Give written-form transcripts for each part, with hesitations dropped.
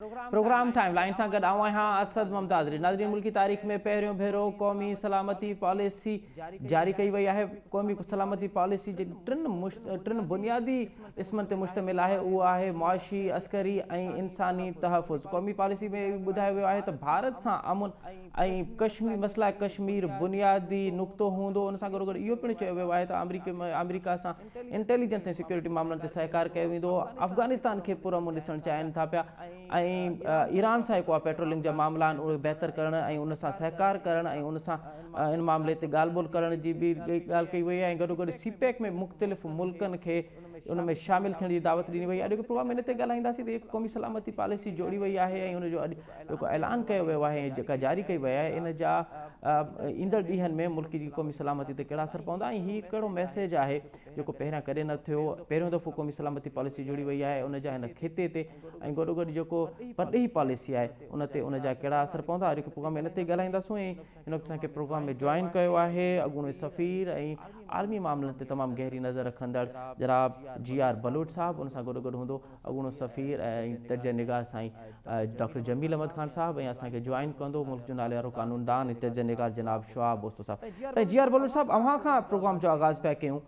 Programme timeline से गॾु आऊं आहियां असद मुमताज़। नाज़रीन, मुल्की तारीख़ में पहिरियों भेरो क़ौमी सलामती पॉलिसी जारी कई वई आहे। क़ौमी सलामती पॉलिसी जे टिनि बुनियादी क़िस्मनि ते मुश्तमिल आहे। उहो आहे मुआशी, अस्करी ऐं इंसानी तहफ़ुज़। क़ौमी पॉलिसी में ॿुधायो वियो आहे त भारत सां अमुन ऐं कश्मीर मसइला कश्मीर बुनियादी नुक़्तो हूंदो। उन सां गॾोगॾु इहो पिणु चयो वियो आहे त अमरीका सां इंटेलिजेंस ऐं सिक्योरिटी मामलनि ते सहकार कयो वेंदो। अफ़गानिस्तान खे पुरअमन ॾिसणु चाहिनि था पिया ऐं ईरान सां जेको आहे पेट्रोलिंग जा मामला आहिनि उहे बहितर करणु ऐं उन सां सहकार करणु ऐं उन सां इन मामले ते ॻाल्हि ॿोल करण जी बि ॻाल्हि कई वई आहे। ऐं गॾोगॾु सीपेक में मुख़्तलिफ़ मुल्कनि खे उन में शामिलु थियण जी दावत ॾिनी वई आहे। अॼु प्रोग्राम इन ते ॻाल्हाईंदासीं त क़ौमी सलामती पॉलिसी जोड़ी वई आहे ऐं उनजो अॼु जेको ऐलान कयो वियो आहे ऐं जेका जारी कई वई आहे इन जा ईंदड़ ॾींहंनि में मुल्क जी क़ौमी सलामती ते कहिड़ा असर पवंदा। ऐं हीउ कहिड़ो मैसेज आहे जेको पहिरियां कॾहिं न थियो। पहिरियों दफ़ो क़ौमी सलामती पॉलिसी जुड़ी वई आहे उन जा हिन खिते ते ऐं गॾोगॾु जेको परॾेही पॉलिसी आहे उन ते उन जा कहिड़ा असर पवंदा। अॼु प्रोग्राम इन ते ॻाल्हाईंदासीं। ऐं हिन वक़्तु असांखे प्रोग्राम में जॉइन कयो आहे अॻूणे सफ़ीर ऐं आलमी मामलनि ते तमामु गहरी नज़र रखंदड़ जनाब GR बलोच साहिबु। उन सां गॾोगॾु हूंदो अॻूणो सफ़ीर ऐं तर्ज निगाह साईं डॉक्टर जमील अहमद ख़ान साहिबु। ऐं असांखे जॉइन कंदो मुल्क जो नाले वारो क़ानूनदान ऐं तर्ज निगाह जनाब शुआब बोस्तो साहिबु। साईं GR बलोच साहिबु, अव्हां खां प्रोग्राम जो आगाज़ पिया कयूं।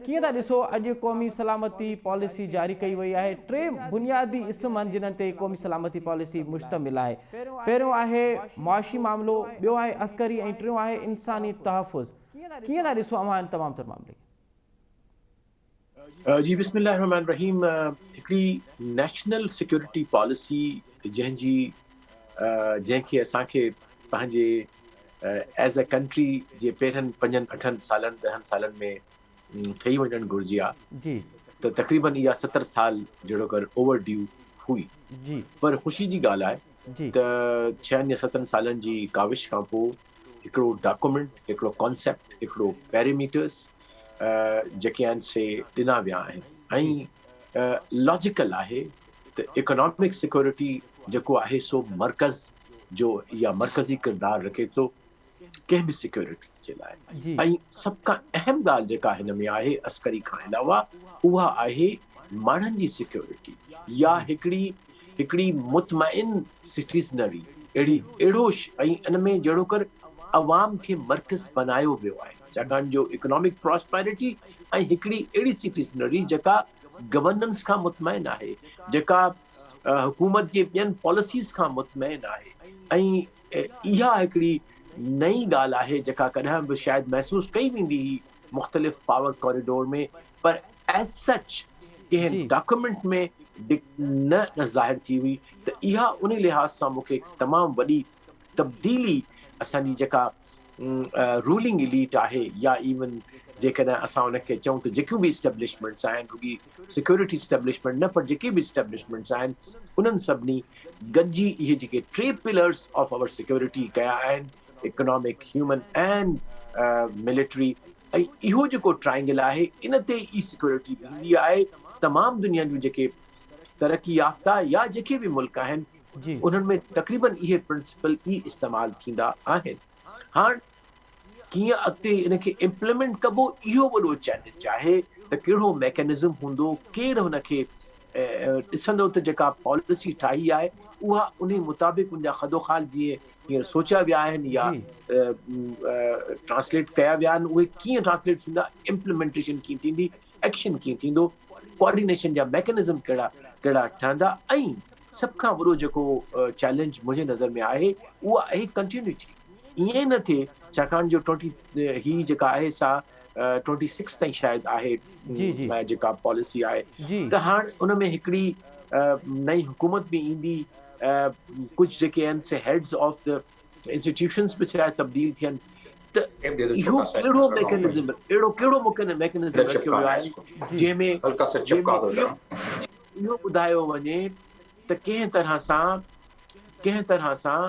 कीअं था ॾिसो अॼु क़ौमी सलामती पॉलिसी जारी कई वई आहे। टे बुनियादी इस्मनि जिन्हनि ते क़ौमी सलामती पॉलिसी मुश्तमिल आहे। पहिरियों आहे मुआशी मामिलो, ॿियो आहे अस्करी ऐं टियों आहे इंसानी तहफ़ुज़। कीअं था ॾिसो अव्हां इन तमामु तर मामले खे? जी बिस्मिल्लाह रहमान रहीम। हिकिड़ी नेशनल सिक्योरिटी पॉलिसी जंहिंखे असांखे पंहिंजे एज़ अ कंट्री जे पहिरियनि 5-8 सालनि 10 सालनि में ठही वञणु घुरिजे आहे जी। त तक़रीबन इहा 70 साल जहिड़ो कर ओवर ड्यू हुई जी। पर ख़ुशी जी ॻाल्हि आहे जी त 6 या 7 सालनि जी काविश खां पोइ हिकिड़ो डॉक्यूमेंट, हिकिड़ो कॉन्सेप्ट, हिकिड़ो पैरामीटर्स जेके आहिनि से ॾिना विया आहिनि ऐं लॉजिकल आहे त इकोनॉमिक सिक्योरिटी जेको आहे सो मर्कज़ जो या मर्कज़ी किरदारु रखे थो कंहिं बि सिक्योरिटी जे लाइ। ऐं सभ खां अहम ॻाल्हि जेका हिन में आहे अस्करी खां अलावा उहा आहे माण्हुनि जी सिक्योरिटी या हिकिड़ी मुतमइन सिटीज़नरी अहिड़ो ऐं इन में जहिड़ो कर अवाम खे मर्कज़ बनायो वियो आहे छाकाणि जो इकोनॉमिक प्रॉस्पेरिटी ऐं हिकिड़ी अहिड़ी सिटीज़नरी जेका गवर्नेंस खां मुतमइन आहे, जेका हुकूमत जे ॿियनि पॉलिसीज़ खां मुतमइन आहे। ऐं इहा हिकिड़ी नई ॻाल्हि आहे जेका कॾहिं बि शायदि महसूसु कई वेंदी हुई मुख़्तलिफ़ पावर कॉरिडोर में, पर एज सच कंहिं डॉक्यूमेंट में न ज़ाहिर थी हुई। त इहा उन लिहाज़ सां मूंखे तमामु वॾी तब्दीली असांजी जेका रूलिंग इलीट आहे या इवन जेकॾहिं असां उनखे चऊं त जेकियूं बि इस्टेब्लिशमेंट्स आहिनि, रुॻी सिक्योरिटी इस्टेब्लिशमेंट न पर जेके बि इस्टेब्लिशमेंट्स आहिनि उन्हनि सभिनी गॾिजी इहे जेके 3 पिलर्स ऑफ आवर सिक्योरिटी कया आहिनि, इकोनॉमिक, ह्यूमन एंड मिलिट्री। ऐं इहो जेको ट्रायंगल आहे इन ते ई सिक्योरिटी मिलंदी आहे। तमामु दुनिया जूं जेके तरक़ी याफ़्ता या जेके बि मुल्क आहिनि उन्हनि में तक़रीबन इहे प्रिंसिपल ई इस्तेमालु थींदा आहिनि। हाणे कीअं अॻिते इनखे इम्प्लीमेंट कबो इहो वॾो चैलेंज आहे त कहिड़ो मैकेनिज़म हूंदो, केरु हुनखे ॾिसंदो त जेका पॉलिसी ठाही आहे उहा उन मुताबिक़ उनजा ख़दोख़ाल जीअं हींअर सोचिया विया आहिनि या ट्रांसलेट कया विया आहिनि उहे कीअं ट्रांसलेट थींदा, इम्प्लीमेंटेशन कीअं थींदी, एक्शन कीअं थींदो, कोऑर्डिनेशन जा मैकेनिज़म कहिड़ा ठहंदा। ऐं सभ खां वॾो जेको चैलेंज मुंहिंजे नज़र में आहे उहा आहे कंटिन्यूटी। ईअं न थिए छाकाणि जो ही जेका आहे सा 26 ताईं शायदि आहे जेका पॉलिसी आहे त हाणे उन में हिकिड़ी नई हुकूमत बि ईंदी, कुझु जेके आहिनि से हेड्स ऑफ द इंस्टीट्यूशंस बि शायदि तब्दील थियनि। त इहो कहिड़ो मैकेनिज़म, कहिड़ो मैकेनिज़म रखियो वियो आहे जंहिंमें इहो ॿुधायो वञे त कंहिं तरह सां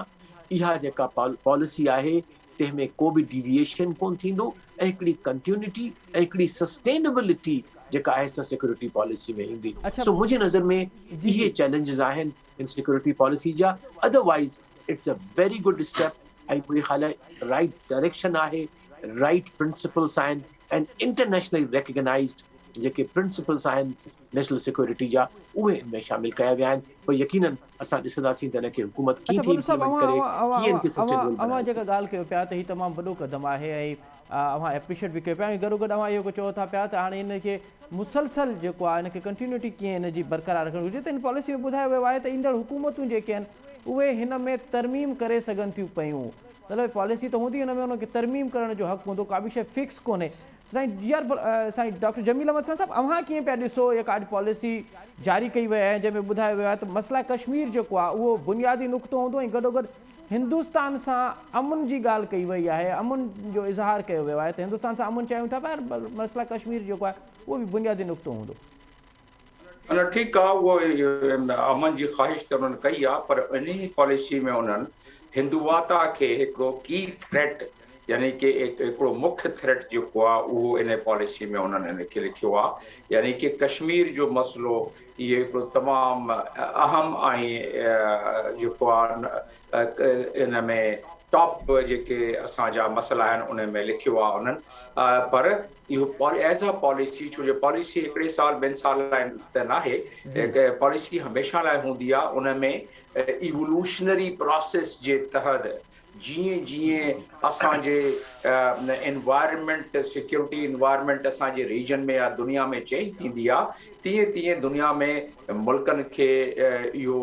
इहा जेका पॉलिसी आहे तंहिंमें को बि डिविएशन कोन थींदो ऐं हिकिड़ी कंटिन्यूटी ऐं हिकिड़ी सस्टेनेबिलिटी जेका आहे सा सिक्योरिटी पॉलिसी में ईंदी। सो मुंहिंजे नज़र में इहे चैलेंजिस आहिनि इन सिक्योरिटी पॉलिसी जा। Otherwise it's a very good step ऐं मुंहिंजे ख़्याल राइट डायरेक्शन आहे, राइट प्रिंसिपल्स आहिनि एंड इंटरनेशनली रिकग्नाइज्ड जेके प्रिंसिपल्स आहिनि नेशनल सिक्योरिटी जा उहे इन में शामिल कया विया आहिनि पर यकीनन असां ॾिसंदासीं त इनखे हुकूमत कीअं थी बलू साहब इम्प्लीमेंट करे कीअं इनखे सस्टेनेबल अवां बनाए जेका ॻाल्हि कयो पिया त हीउ तमामु वॾो क़दम आहे ऐं अवां एप्रिशिएट बि कयो पिया ऐं गॾोगॾु अवां इहो चओ था पिया त हाणे इनखे मुसलसल जेको आहे इनखे कंटिन्यूटी कीअं इनजी बरक़रार रखणी घुरिजे त इन पॉलिसी में ॿुधायो वियो आहे त ईंदड़ हुकूमतूं जेके आहिनि उहे हिन में तरमीम करे सघनि थियूं पियूं मतिलबु पॉलिसी त हूंदी हुन में उनखे तरमीम करण जो हक़ु हूंदो का बि शइ फिक्स कोन्हे साईं साईं डॉक्टर जमील अहमद ख़ान साहब अव्हां कीअं पिया ॾिसो इहा पॉलिसी जारी कई वई आहे जंहिंमें ॿुधायो वियो आहे त मसइला कश्मीर जेको आहे उहो बुनियादी नुक़्तो हूंदो ऐं गॾोगॾु हिंदुस्तान सां अमन जी ॻाल्हि कई वई आहे अमन जो इज़हार कयो वियो आहे त हिंदुस्तान सां अमन चाहियूं था पर मसइला कश्मीर जेको आहे उहो बि बुनियादी नुक़्तो हूंदो न ठीकु आहे उहो अमन जी ख़्वाहिश त उन्हनि कई आहे पर इन पॉलिसी में उन्हनि हिंदुवाता खे हिकिड़ो की थ्रेट यानी कि हिकिड़ो मुख्य थ्रेट जेको आहे उहो इन पॉलिसी में उन्हनि इनखे लिखियो आहे यानी कि कश्मीर जो मसइलो इहो हिकिड़ो तमामु अहम ऐं जेको आहे इन में टॉप जेके असांजा मसइला आहिनि उन में लिखियो आहे उन्हनि पर इहो एज़ अ पॉलिसी छो जो पॉलिसी हिकिड़े साल ॿिनि साल लाइ त नाहे पॉलिसी हमेशह लाइ हूंदी आहे उन में इवोल्यूशनरी प्रोसेस जे तहत जीअं जीअं असांजे एनवायरमेंट सिक्योरिटी एनवायरमेंट असांजे रीजन में या दुनिया में चेंज थींदी आहे तीअं तीअं दुनिया में मुल्कनि खे इहो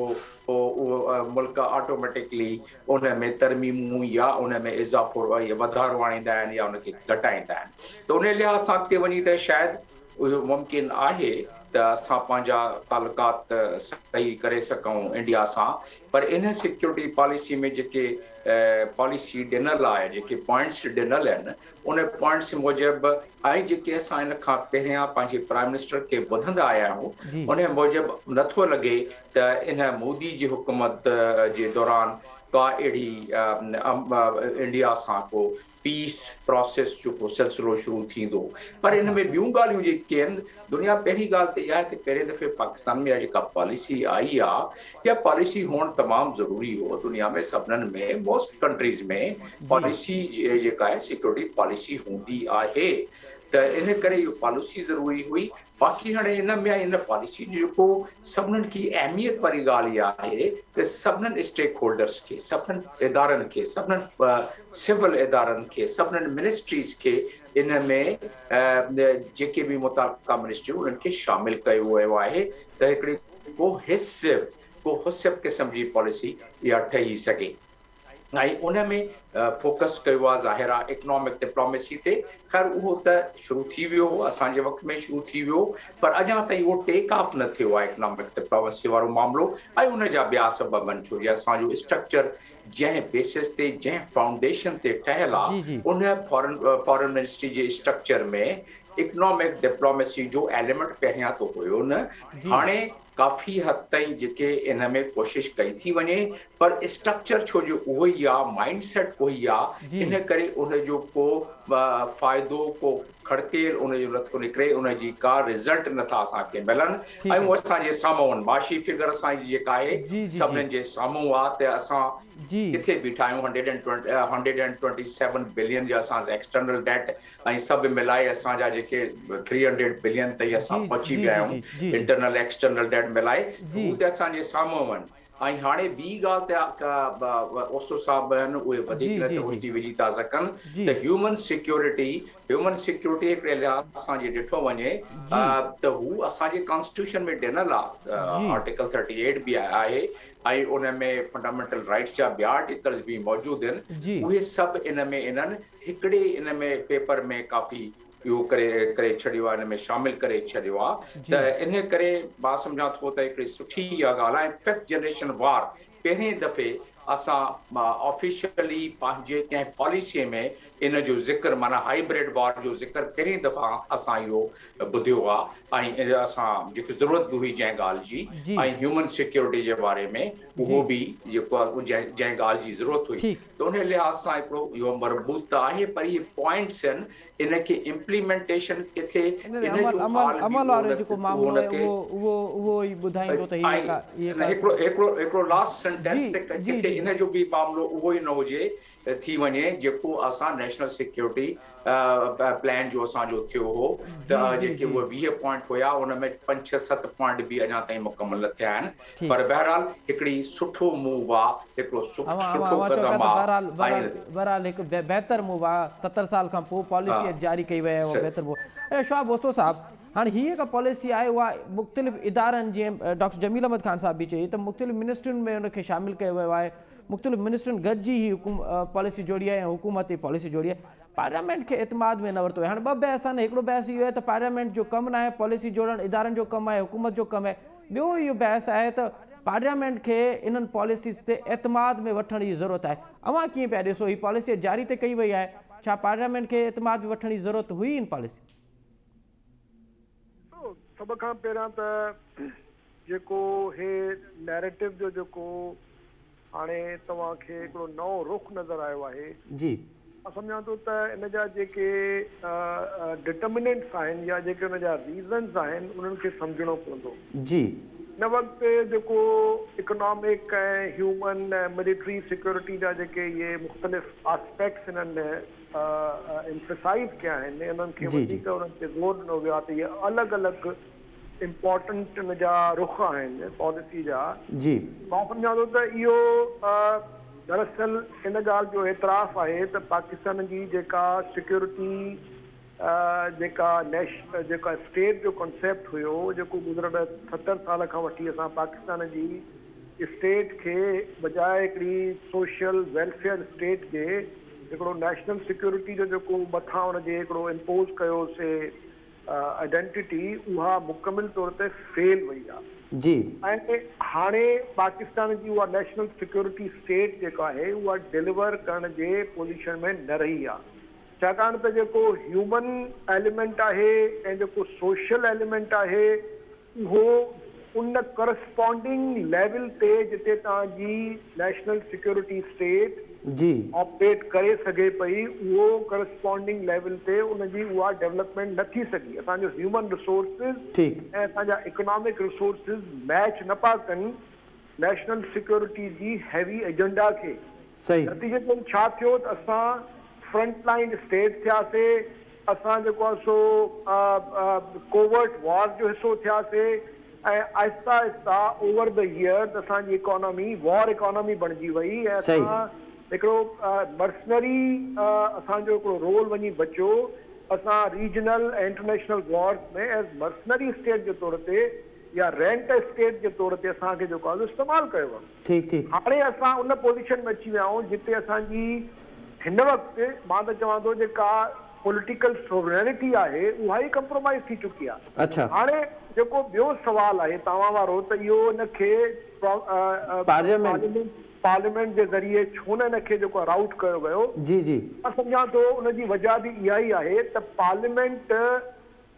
मुल्क ऑटोमेटिकली उन में तरमीमूं या उन में इज़ाफ़ो वधारो आणींदा आहिनि या उनखे घटाईंदा आहिनि त उन लिहाज़ सां अॻिते वञी त शायदि उहो मुमकिन आहे त असां पंहिंजा तालुकात सही करे सघूं इंडिया सां पर इन सिक्योरिटी पॉलिसी में जेके पॉलिसी ॾिनल आहे जेके पॉइंट्स ॾिनल आहिनि उन पॉइंट्स मूजिबि ऐं जेके असां इन खां पहिरियां पंहिंजे प्राइम मिनिस्टर खे ॿुधंदा आया आहियूं उन मूजिबि नथो लॻे त इन मोदी जी हुकूमत जे दौरान का अहिड़ी इंडिया सां को पीस प्रोसेस जो सिलसिलो शुरू थींदो पर इन में ॿियूं ॻाल्हियूं जेके आहिनि दुनिया पहिरीं ॻाल्हि त इहा आहे त पहिरें दफ़े पाकिस्तान में जेका पॉलिसी आई आहे इहा पॉलिसी हुअणु तमामु ज़रूरी हो दुनिया में सभिनीनि में मोस्ट कंट्रीज़ में पॉलिसी जेका आहे सिक्योरिटी पॉलिसी हूंदी आहे त इन करे इहो पॉलिसी ज़रूरी हुई बाक़ी हाणे इन में इन पॉलिसी जेको सभिनीनि की अहमियत वारी ॻाल्हि इहा आहे त सभिनीनि स्टेक होल्डर्स खे सभिनीनि इदारनि खे सभिनीनि सिविल इदारनि खे सभिनीनि मिनिस्ट्रीज़ खे इन में जेके बि मुतालिका मिनिस्ट्रियूं उन्हनि खे शामिलु कयो वियो आहे त हिकिड़ी को क़िस्म जी पॉलिसी इहा ठही सघे ऐं उन में फोकस कयो आहे ज़ाहिर आहे इकनॉमिक डिप्लोमेसी ते ख़ैर उहो त शुरू थी वियो असांजे वक़्त में शुरू थी वियो पर अञा ताईं उहो टेक ऑफ न थियो आहे इकनॉमिक डिप्लोमेसी वारो मामिलो ऐं उन जा ॿिया सबब आहिनि छो जो असांजो स्ट्रक्चर जंहिं बेसिस ते जंहिं फाउंडेशन ते ठहियलु आहे उन फॉरेन मिनिस्ट्री जे स्ट्रक्चर में इकनॉमिक डिप्लोमेसी जो एलिमेंट पहिरियां तो हुयो न हाणे काफ़ी हद ताईं जेके इन में कोशिश कई थी वञे पर स्ट्रक्चर छो जो उहो ई आहे माइंड सेट उहो ई आहे इन करे उनजो को फ़ाइदो को खड़केल उनजो नथो निकिरे उनजी का रिज़ल्ट नथा असांखे मिलनि ऐं उहो असांजे साम्हूं आहिनि माशी फिगर असांजी जेका आहे सभिनीनि जे साम्हूं आहे त असां किथे बीठा आहियूं 127 बिलियन जो असां एक्सटर्नल डेट ऐं सभु मिलाए असांजा जेके 300 बिलियन ताईं असां पहुची विया आहियूं इंटरनल एक्सटर्नल डेट मिलाए हू त असांजे साम्हूं आहिनि ऐं हाणे ॿी ॻाल्हि त ओस्तो साहब आहिनि उहे वधीक न रोशनी विझी था सघनि त ह्यूमन सिक्योरिटी हिकिड़े लिहाज़ सां जे ॾिठो वञे त हू असांजे कॉन्स्टिट्यूशन में ॾिनल आहे आर्टिकल 38 बि आहे ऐं उन में फंडामेंटल राइट्स जा ॿिया आर्टिकल्स बि मौजूदु आहिनि उहे सभु इन में इन्हनि हिकिड़े इन में पेपर में काफ़ी इहो करे छॾियो आहे हिन में शामिलु करे छॾियो आहे त इन करे मां सम्झां थो त हिकिड़ी सुठी इहा ॻाल्हि आहे 5th जनरेशन वार पहिरें दफ़े असां ऑफिशियली पंहिंजे कंहिं पॉलिसीअ में इन जो ज़िक्र माना हाइब्रिड वार जो ज़िक्र पहिरीं दफ़ा असां इहो ॿुधियो आहे ऐं असां जेकी ज़रूरत बि हुई जंहिं ॻाल्हि जी ऐं ह्यूमन सिक्योरिटी जे बारे में उहो बि जेको आहे जंहिं ॻाल्हि जी ज़रूरत हुई त उन लिहाज़ सां हिकिड़ो इहो मरबूत त आहे पर इहे पॉइंट्स आहिनि इन खे इम्प्लीमेंटेशन किथे हिकिड़ो लास्ट सेंटेंस किथे इन जो बि मामलो उहो ई न हुजे थी वञे जेको असां नेशनल सिक्योरिटी प्लान जो असांजो थियो हो त जेके उहे 20 पॉइंट हुया उन में 5-7 पॉइंट बि अञा ताईं मुकमल न थिया आहिनि पर बहरहाल हिकिड़ी सुठो मूव आहे हिकिड़ो सुठो क़दम आहे बहरहाल हिकु बहितर मूव आहे 70 साल खां पोइ पॉलिसी जारी कई वई आहे उहा बहितर मूव शोएब बोस्तो साहब हाँ हीअ हिकु पॉलिसी आहे उहा मुख़्तलिफ़ इदारनि जीअं डॉक्टर जमील अहमद ख़ान साहब बि चई त मुख़्तलिफ़ मिनिस्ट्रियुनि में उनखे शामिलु कयो वियो आहे मुख़्तलिफ़ मिनिस्ट्रियुनि गॾिजी ही पॉलिसी जोड़ी आहे ऐं हुकूमती पॉलिसी जोड़ी आहे पार्लियामेंट खे एतमाद में न वरितो आहे हाणे ॿ बहस आहिनि हिकिड़ो बहस इहो आहे त पार्लियामेंट जो कमु न आहे पॉलिसी जोड़णु इदारनि जो कमु आहे हुकूमत जो कमु आहे ॿियो इहो बहस आहे त पार्लियामेंट खे इन्हनि पॉलिसीज़ ते एतमाद में वठण जी ज़रूरत आहे अवां कीअं पिया ॾिसो हीअ पॉलिसी जारी त कई वई आहे छा पार्लियामेंट खे एतमाद में वठण जी ज़रूरत हुई इन पॉलिसी सभ खां पहिरियां त जेको हे नैरेटिव जो जेको हाणे तव्हांखे हिकिड़ो नओं रुख नज़र आयो आहे जी मां सम्झां थो त इन जा जेके डिटर्मिनेंट्स आहिनि या जेके उन जा रीज़न्स आहिनि उन्हनि खे सम्झणो पवंदो जी हिन वक़्तु जेको इकोनॉमिक ऐं ह्यूमन ऐं मिलिट्री सिक्योरिटी जा जेके इहे मुख़्तलिफ़ आस्पेक्ट्स हिननि एम्फसाइज़ कया आहिनि इन्हनि खे वधीक उन्हनि ते ज़ोर ॾिनो वियो आहे त इहे अलॻि अलॻि इम्पोर्टेंट इन जा रुख आहिनि पॉलिसी जा जी मां सम्झां थो त इहो दरअसल इन ॻाल्हि जो एतिराफ़ आहे त पाकिस्तान जी जेका सिक्योरिटी जेका स्टेट जो कॉन्सेप्ट हुयो जेको गुज़िरियल 70 साल खां वठी असां पाकिस्तान जी स्टेट खे बजाए हिकिड़ी सोशल वेलफेयर स्टेट जे हिकिड़ो नेशनल सिक्योरिटी जो जेको मथां हुनजे हिकिड़ो इम्पोज़ कयोसीं आइडेंटिटी उहा मुकमिल तौर ते फेल वई आहे जी ऐं हाणे पाकिस्तान जी उहा नेशनल सिक्योरिटी स्टेट जेका आहे उहा डिलीवर करण जे पोज़ीशन में न रही आहे छाकाणि त जेको ह्यूमन एलिमेंट आहे ऐं जेको सोशल एलिमेंट आहे उहो उन करस्पॉन्डिंग लेवल ते जिते तव्हांजी नेशनल सिक्योरिटी स्टेट जी ऑपरेट करे सघे पई उहो करस्पॉन्डिंग लेवल ते उनजी उहा डेवलपमेंट न थी सघी असांजो ह्यूमन रिसोर्सिस ऐं असांजा इकोनॉमिक रिसोर्सिस मैच न पिया कनि नेशनल सिक्योरिटी जी हैवी एजेंडा खे नतीजे में छा थियो त असां फ्रंट लाइन स्टेट थियासीं असां जेको आहे सो कोवर्ट वॉर जो हिसो थियासीं ऐं Aahista Aahista over the years असांजी इकोनॉमी वॉर इकोनॉमी बणिजी वई ऐं असां हिकिड़ो मर्सनरी असांजो हिकिड़ो रोल वञी बचियो असां रीजनल ऐं इंटरनेशनल वॉर्स में एज़ मर्सनरी स्टेट जे तौर ते या रेंट स्टेट जे तौर ते असांखे जेको आहे इस्तेमालु कयो आहे हाणे असां उन पोज़ीशन में अची विया आहियूं जिते असांजी हिन वक़्तु मां त चवां थो जेका पॉलिटिकल सोवरेनिटी आहे उहा ई कंप्रोमाइज़ थी चुकी आहे हाणे जेको ॿियो सुवाल आहे तव्हां वारो त इहो हिनखे पार्लियामेंट जे ज़रिए छो न हिनखे जेको राउट कयो वियो जी जी मां सम्झां थो उनजी वजह बि इहा ई आहे त पार्लियामेंट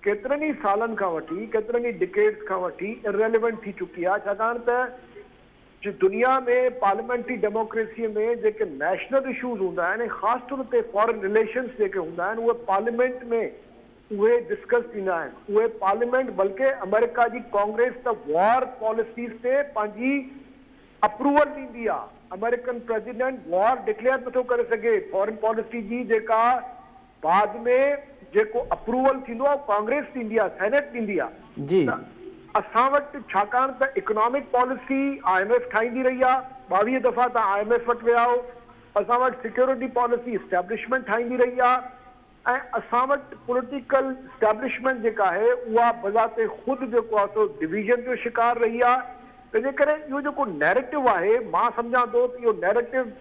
केतिरनि ई सालनि खां वठी केतिरनि ई डिकेड्स खां वठी इररेलेवेंट थी चुकी आहे छाकाणि त दुनिया में पार्लियामेंट्री डेमोक्रेसीअ में जेके नेशनल इशूज़ हूंदा आहिनि ख़ासि तौर ते फॉरेन रिलेशन्स जेके हूंदा आहिनि उहे पार्लियामेंट में उहे डिस्कस थींदा आहिनि उहे पार्लियामेंट बल्कि अमेरिका जी कांग्रेस त वॉर पॉलिसीज़ ते पंहिंजी अप्रूवल ॾींदी आहे अमेरिकन प्रेसिडेंट वॉर डिक्लेयर नथो करे सघे फॉरेन पॉलिसी जी जेका बाद में जेको अप्रूवल थींदो आहे कांग्रेस ॾींदी आहे सेनेट ॾींदी आहे जी असां वटि छाकाणि त इकोनॉमिक पॉलिसी IMF ठाहींदी रही आहे 22 दफ़ा तव्हां IMF वटि विया हो असां वटि सिक्योरिटी पॉलिसी इस्टेब्लिशमेंट ठाहींदी रही आहे ऐं असां वटि पॉलिटिकल इस्टेब्लिशमेंट जेका आहे उहा बज़ाते ख़ुदि जेको आहे सो डिवीजन जो शिकार रही आहे तंहिंजे करे इहो जेको नैरेटिव आहे मां सम्झां थो त इहो नैरेटिव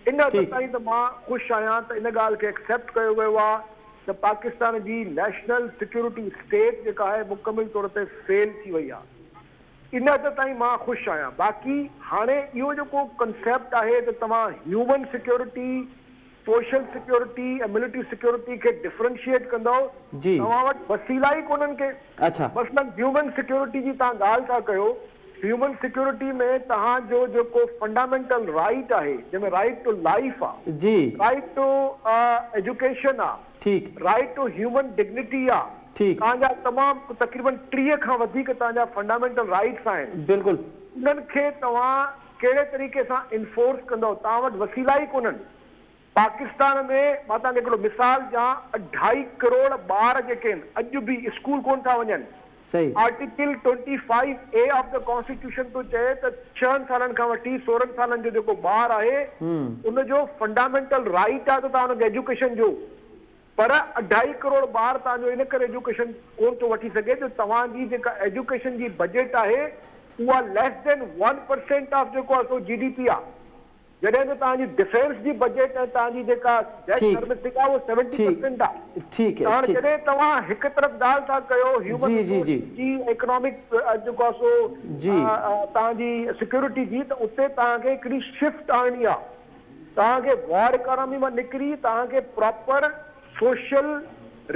इन हद ताईं त मां ख़ुशि आहियां त इन ॻाल्हि खे एक्सेप्ट कयो वियो आहे त पाकिस्तान जी नेशनल सिक्योरिटी स्टेट जेका आहे मुकमिल तौर ते फेल थी वई आहे इन हद ताईं मां ख़ुशि आहियां बाक़ी हाणे इहो जेको कंसेप्ट आहे त तव्हां ह्यूमन सिक्योरिटी सोशल सिक्योरिटी ऐं मिलिट्री सिक्योरिटी खे डिफरेंशिएट कंदव तव्हां वटि वसीला ई कोन्हनि के मसलन ह्यूमन सिक्योरिटी जी तव्हां ॻाल्हि था कयो ह्यूमन सिक्योरिटी में तव्हांजो जेको फंडामेंटल राइट आहे जंहिंमें राइट टू लाइफ आहे जी राइट टू एजुकेशन आहे राइट टू ह्यूमन डिग्निटी आहे तव्हांजा तमामु तक़रीबन 30 खां वधीक तव्हांजा फंडामेंटल राइट्स आहिनि बिल्कुलु उन्हनि खे तव्हां कहिड़े तरीक़े सां इन्फोर्स कंदव, तव्हां वटि वसीला ई कोन्हनि। पाकिस्तान में मां तव्हांखे हिकिड़ो मिसाल ॾियां, 2.5 करोड़ ॿार जेके आहिनि अॼु बि स्कूल कोन था वञनि। सही। Article 25A of the constitution तो चए त 6 सालनि खां वठी 16 सालनि जो जेको ॿार आहे उनजो फंडामेंटल राइट आहे त तव्हां हुनखे एजुकेशन जो, पर 2.5 करोड़ ॿार तव्हांजो इन करे एजुकेशन कोन थो वठी सघे त तव्हांजी जेका एजुकेशन जी बजट आहे उहा लेस देन 1% ऑफ जेको आहे सो GDP आहे। जॾहिं त तव्हांजी डिफेंस जी बजट ऐं तव्हांजी जेका डेट सर्विसिंग आहे उहो 70% आहे। ठीक है। हाणे जॾहिं तव्हां हिकु तरफ़ ॻाल्हि था कयो ह्यूमन जी इकोनॉमिक जेको आहे सो तव्हांजी सिक्योरिटी जी, त उते तव्हांखे हिकिड़ी शिफ्ट आणणी आहे। तव्हांखे वॉर इकोनॉमी मां निकिरी तव्हांखे प्रॉपर सोशल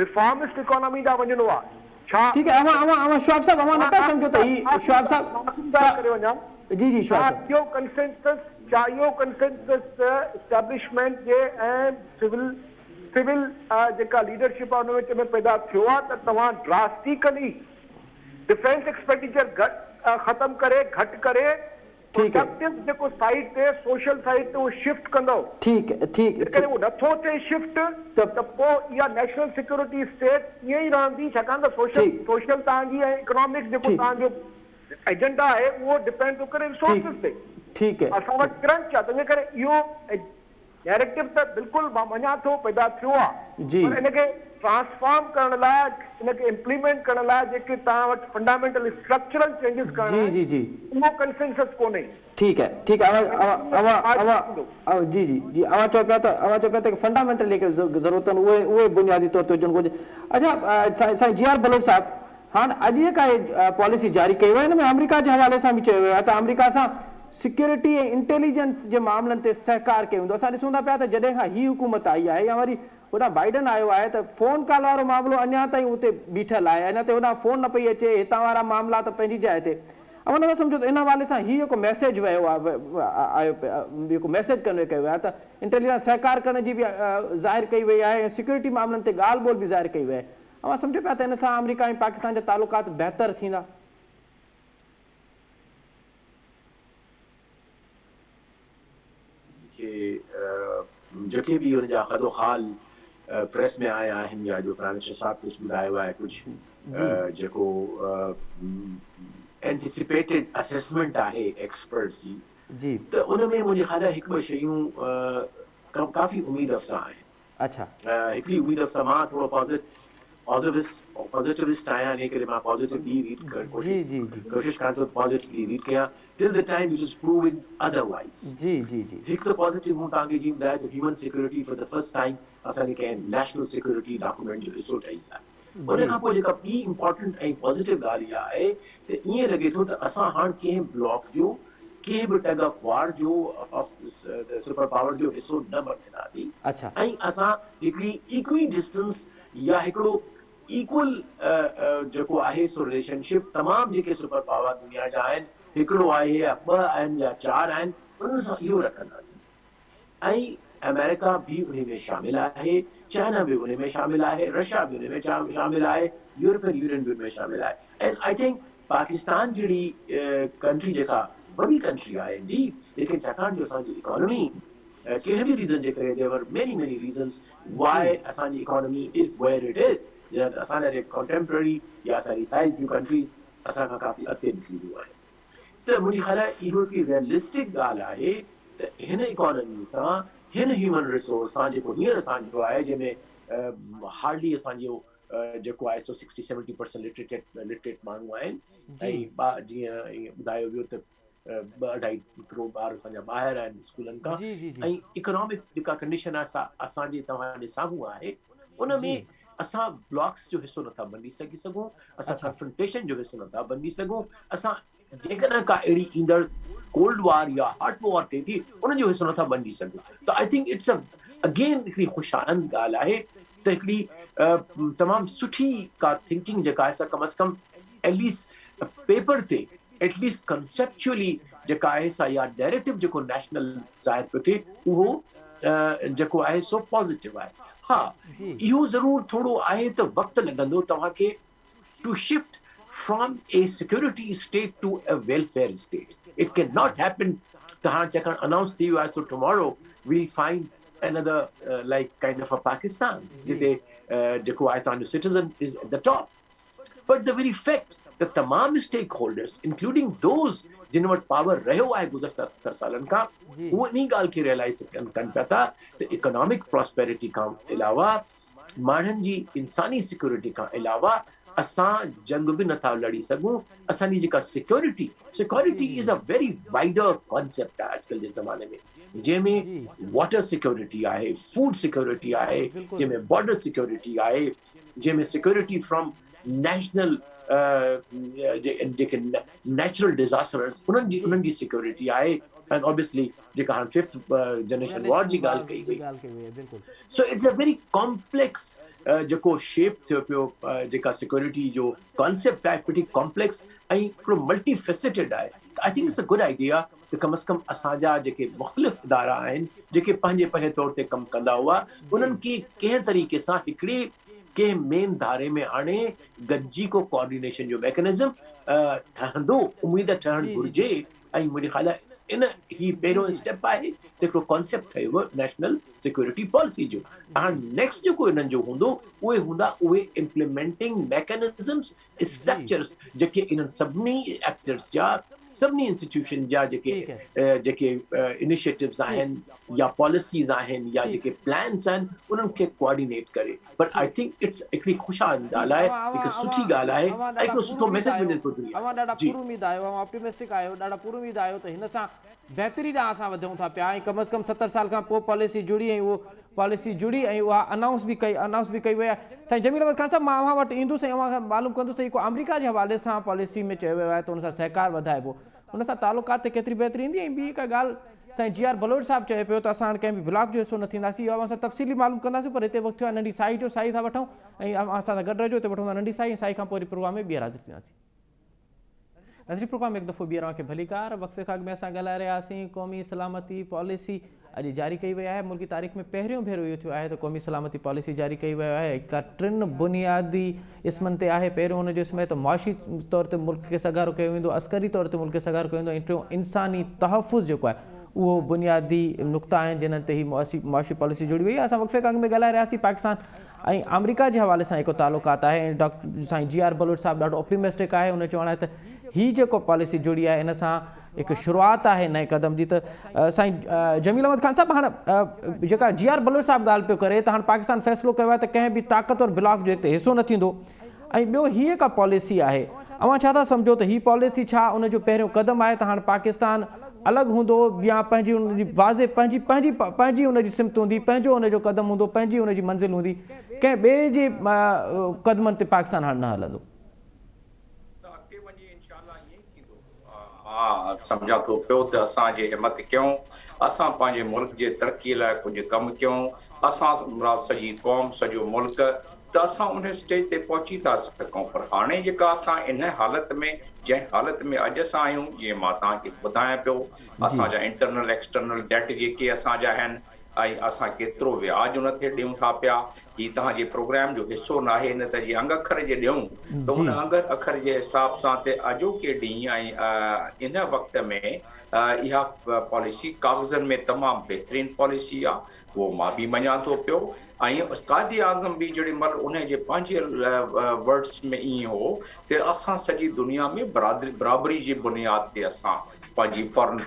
रिफॉर्मिस्ट इकोनॉमी ॾांहुं वञिणो आहे। छा ठीक है, अवां शुआब साहब अवां न पिया सम्झो त ही शुआब साहब करे वञा। जी शुआब साहब, इहो कंसेंसस चाहियो कंसेंसस एस्टेब्लिशमेंट जे ऐं सिविल जेका लीडरशिप आहे हुन में पैदा थियो आहे त तव्हां ड्रास्टिकली डिफेंस एक्सपेंडिचर ख़तम करे घटि करे प्रोडक्टिव जेको साइड ते सोशल साइड ते उहो शिफ्ट कंदो। ठीक है, ठीक करे उहो नथो थिए शिफ्ट त पोइ इहा नेशनल सिक्योरिटी स्टेट ईअं ई रहंदी, छाकाणि त सोशल तव्हांजी ऐं इकोनॉमिक्स जेको तव्हांजो एजेंडा आहे उहो डिपेंड थो करे रिसोर्सिस ते। ठीक है, असां वटि क्रंच आहे, तंहिंजे करे इहो नैरेटिव त बिल्कुलु मां मञा थो पैदा थियो आहे, पर इनखे ट्रांसफॉर्म करण लाइ, इनखे इम्प्लीमेंट करण लाइ जेके तव्हां वटि फंडामेंटल स्ट्रक्चरल चेंजिस करणा उहो कंसेंसस कोन्हे। ठीक है, ठीक है। जी अवां चओ पिया त फंडामेंटल जेके ज़रूरत आहिनि उहे बुनियादी तौर ते हुजणु घुरिजे। अच्छा साईं GR बलोच साहब, हाणे अॼु का पॉलिसी जारी कई वई, हिन में अमेरिका जे हवाले सां बि चयो वियो आहे त अमेरिका सां सिक्योरिटी ऐं इंटेलिजेंस जे मामलनि ते सहकार कयो हूंदो। असां ॾिसूं था पिया त जॾहिं खां ही हुकूमत आई आहे या वरी होॾां बाइडन आयो आहे त फ़ोन कॉल वारो मामिलो अञा ताईं उते बीठल आहे, अञा ताईं होॾां फ़ोन न पई अचे, हितां वारा मामला त पंहिंजी जाइ ते। अवां नथा सम्झो त इन हवाले सां ही जेको मैसेज वियो आहे, जेको मैसेज कन्वे कयो आहे त इंटेलिजेंस सहकार करण जी बि ज़ाहिर कई वई आहे ऐं सिक्योरिटी मामलनि ते ॻाल्हि ॿोल बि ज़ाहिर कई वई आहे। अवां सम्झो पिया त इन सां अमेरिका ऐं पाकिस्तान जा तालुकात बहितर थींदा? जेके भी उनजा ख़दोख़ाल प्रेस में आया आहिनि या जो प्राइम मिनिस्टर साहब कुझु ॿुधायो आहे, कुझु जेको एंटिसिपेटेड असेसमेंट आहे एक्सपर्ट्स जी, त उन में मुंहिंजे ख़्याल आहे हिकु ॿ शयूं काफ़ी उमेद अफ़ज़ा आहिनि। अच्छा, हिकिड़ी उमेद अफ़ज़ा, मां थोरो पॉजिटिविस्ट आहियां, इन करे मां पॉजिटिवली रीड कोशिश कयां थो पॉजिटिवली रीड कयां till the time it is proven otherwise। जी हिकु त पॉजिटिव हूं तव्हांखे जी ॿुधाए त human security for the first time असांखे कंहिं नेशनल सिक्योरिटी डॉक्यूमेंट जो हिसो ठही आहे। उन खां पोइ जेका ॿी इम्पोर्टेंट ऐं पॉजिटिव ॻाल्हि इहा आहे त ईअं लॻे थो त असां हाणे कंहिं ब्लॉक जो, कंहिं बि टग ऑफ वार जो, सुपर पावर जो हिसो न बणंदासीं। अच्छा, ऐं असां हिकिड़ी इक्वी डिस्टेंस या हिकिड़ो इक्वल जेको आहे सो रिलेशनशिप तमामु जेके सुपर पावर दुनिया जा आहिनि, हिकिड़ो आहे या ॿ आहिनि या 4 आहिनि, उन सां इहो रखंदासीं। ऐं अमेरिका भी उन में शामिल आहे, चाइना भी उन में शामिल आहे, रशिया भी उन में शामिल आहे, यूरोपियन यूनियन भी उन में शामिल आहे। एंड आई थिंक पाकिस्तान जहिड़ी कंट्री जेका वॾी कंट्री आहे इंडीड, लेकिन छाकाणि जो असांजी इकोनॉमी कहिड़े बि रीज़न जे करे, there were many reasons why असांजी economy is where it is, असांजा जे कंटेम्पररी या असांजी साइज़ जूं कंट्रीज़ असां खां काफ़ी अॻिते निकिरी वियूं आहिनि। त मुंहिंजी ख़्याल आहे इहो हिकिड़ी रियलिस्टिक ॻाल्हि आहे त हिन इकोनॉमी सां, हिन ह्यूमन रिसोर्स सां जेको हींअर असांजो आहे, जंहिंमें हार्डली असांजो जेको आहे सो 60-70% लिटरेट माण्हू आहिनि, ऐं जीअं ॿुधायो वियो त 2.5 करोड़ ॿार असांजा ॿाहिरि आहिनि स्कूलनि खां, ऐं इकोनॉमिक जेका कंडीशन आहे असांजे तव्हांजे साम्हूं आहे, उन में असां ब्लॉक्स जो हिसो नथा बणी सघूं, असां कन्फ्रंटेशन जो हिसो नथा बणी सघूं, असां जेकॾहिं का अहिड़ी ईंदड़ कोल्ड वॉर या हॉट वॉर थिए थी उन जो हिसो नथा बणिजी सघूं। त आई थिंक इट्स अगेन हिकिड़ी ख़ुशाइंद ॻाल्हि आहे त हिकिड़ी तमामु सुठी का थिंकिंग जेका आहे कम अज़ कम एटलीस्ट पेपर ते, एटलीस्ट कंसेप्चुअली जेका आहे सा या डायरेक्टिव जेको नेशनल ज़ाहिर पियो थिए उहो जेको आहे सो पॉज़िटिव आहे। हा, इहो ज़रूर थोरो आहे त वक़्तु लॻंदो तव्हांखे to shift from a security state to a welfare state. It cannot happen त हाणे चकर अनाउंस थी वियो आहे so tomorrow will find another like kind of a Pakistan जिते जेको आहे तव्हांजो citizen is at the top but the very fact त तमाम स्टेक होल्डर्स इंक्लूडिंग दोज़ जिन वटि पावर रहियो आहे गुज़श्ता 70 सालनि खां उहो इन ॻाल्हि खे रियलाइज़ कनि पिया था त इकोनॉमिक प्रॉस्पेरिटी खां अलावा माण्हुनि जी इंसानी सिक्योरिटी खां अलावा असां जंग बि नथा लड़ी सघूं असांजी जेका security is a very wider concept आहे अॼुकल्ह जे ज़माने में जंहिंमें वाटर सिक्योरिटी आहे फूड सिक्योरिटी आहे जंहिंमें बॉर्डर सिक्योरिटी आहे जंहिंमें सिक्योरिटी फ्रॉम नेशनल जेके नेचुरल डिज़ास्टर्स उन्हनि जी सिक्योरिटी आहे एंड ऑब्वियसली जेका हाणे 5th जनरेशन वॉर जी ॻाल्हि कई वई so it's a very complex जेको शेप थियो पियो जेका सिक्योरिटी जो कॉन्सेप्ट आहे प्रिटी कॉम्प्लेक्स ऐं हिकिड़ो मल्टी फेसेटेड आहे I think it's a good idea त कम से कम असांजा जेके मुख़्तलिफ़ इदारा आहिनि जेके पंहिंजे तौर ते कमु कंदा हुआ उन्हनि खे कंहिं तरीक़े सां हिकिड़े कंहिं मेन धारे में आणे गॾिजी को कोऑर्डिनेशन जो मैकेनिज़म ठहंदो उम्मीद ठहणु घुरिजे ऐं मुंहिंजे ख़्याल आहे इन ही पहिरियों स्टेप आहे त हिकिड़ो कॉन्सेप्ट ठहियो नेशनल सिक्योरिटी पॉलिसी जो हाणे नेक्स्ट जेको इन्हनि जो हूंदो उहे इम्प्लीमेंटिंग मैकेनिज़म्स स्ट्रक्चर्स जेके इन्हनि सभिनी एक्टर्स जा सभिनी इंस्टीट्यूशन जा जेके इनिशिएटिव्स आहिनि या पॉलिसीज़ आहिनि या जेके प्लान्स आहिनि उन्हनि खे कोऑर्डिनेट करे बट आई थिंक इट्स हिकिड़ी ख़ुशहाल ॻाल्हि आहे हिकु सुठी ॻाल्हि आहे ऐं हिकिड़ो सुठो मैसेज मिले थो ॾाढा पूरी उम्मीद आहियो ऑप्टिमिस्टिक आहियो ॾाढा पूरी उम्मीद आहियो त हिन सां बहितरी ॾांहुं असां वधूं था पिया ऐं कम से कम 70 साल खां पोइ पॉलिसी जुड़ी ऐं उहो पॉलिसी जुड़ी ऐं उहा अनाउंस बि कई वई आहे साईं जमील अहमद ख़ान साहब मां अव्हां वटि ईंदुसि ऐं अव्हां खां मालूम कंदुसि त अमेरिका जे हवाले सां पॉलिसी में चयो वियो आहे त हुन सां सहकार वधाइबो हुन सां तालुकात ते केतिरी बहितरी ईंदी ऐं ॿी हिकु ॻाल्हि साईं GR बलोच साहिबु चयो पियो त असां हाणे कंहिं बि ब्लॉक जो हिसो न थींदासीं इहो असां तफ़सीली मालूम कंदासीं पर हिते वक़्तु थियो आहे नंढी साई जो साई था वठूं ऐं असां सां गॾु रहिजो हिते वठूं था नंढी साई ऐं साई खां पोइ वरी प्रोग्राम में ॿीहर हाज़िर थींदासीं नज़री प्रोग्राम हिकु दफ़ो ॿीहर खे भलीकार वक़्फ़े खां अॻु में असां ॻाल्हाए रहियासीं क़ौमी सलामती पॉलिसी अॼु जारी कई वई आहे मुल्की तारीख़ में पहिरियों भेरो इहो थियो आहे त क़ौमी सलामती पॉलिसी जारी कई वियो आहे हिकु 3 बुनियादी इस्मनि ते आहे पहिरियों हुनजो इस्म आहे त मुआशी तौर ते मुल्क खे सगारो कयो वेंदो अस्करी तौर ते मुल्क खे सगारो कयो वेंदो ऐं टियों इंसानी तहफ़ुज़ जेको आहे उहो बुनियादी नुक़्ता आहिनि जिन्हनि ते ही मुआशी पॉलिसी जुड़ी वई आहे असां वक़्फ़े खां अॻु में ॻाल्हाए रहियासीं पाकिस्तान ऐं अमेरिका जे हवाले सां हिकु तालुकात आहे ऐं डॉक्टर साईं GR बलोच साहिबु ॾाढो ऑप्टिमिस्टिक आहे हुन चवणु आहे त हीअ जेको पॉलिसी जुड़ी आहे इन सां हिकु शुरूआति आहे नए क़दम जी त साईं जमील अहमद ख़ान साहिबु हाणे जेका GR बलोच साहिबु ॻाल्हि पियो करे त हाणे पाकिस्तान फ़ैसिलो कयो आहे त कंहिं बि ताक़तवर ब्लॉक जो हिते हिसो न थींदो ऐं ॿियो हीअ का पॉलिसी आहे अव्हां छा था सम्झो त हीअ पॉलिसी छा उनजो पहिरियों क़दम आहे त हाणे पाकिस्तान अलॻि हूंदो या पंहिंजी उनजी वाज़े पंहिंजी उनजी सिमत हूंदी पंहिंजो उनजो क़दम हूंदो पंहिंजी उनजी मंज़िल हूंदी कंहिं ॿिए जे क़दमनि ते पाकिस्तान हाणे न हलंदो मां सम्झां थो पियो त असांजे हिमत कयूं असां पंहिंजे मुल्क जे तरक़ीअ लाइ कुझु कमु कयूं असां सॼी क़ौम सॼो मुल्क त असां उन स्टेज ते पहुची था सघूं पर हाणे जेका असां इन हालत में जंहिं हालत में अॼु असां आहियूं जीअं मां तव्हांखे ॿुधायां पियो असांजा इंटरनल एक्सटर्नल डेट जेके असांजा आहिनि ऐं असां केतिरो व्याज उन ते ॾियूं था पिया हीअ तव्हांजे प्रोग्राम जो हिसो न आहे न त जीअं अंग अखर जे ॾियूं त उन अंग अखर जे हिसाब सां ते अॼोके ॾींहुं ऐं इन वक़्त में इहा पॉलिसी कागज़नि में तमामु बहितरीनु पॉलिसी आहे उहो मां बि मञा थो पियो ऐं कायदे आज़म बि जेॾी महिल उन जे पंहिंजे वर्ड्स में ईअं हो त असां सॼी दुनिया में बराबरी जी बुनियाद ते असां पंहिंजी फॉरेन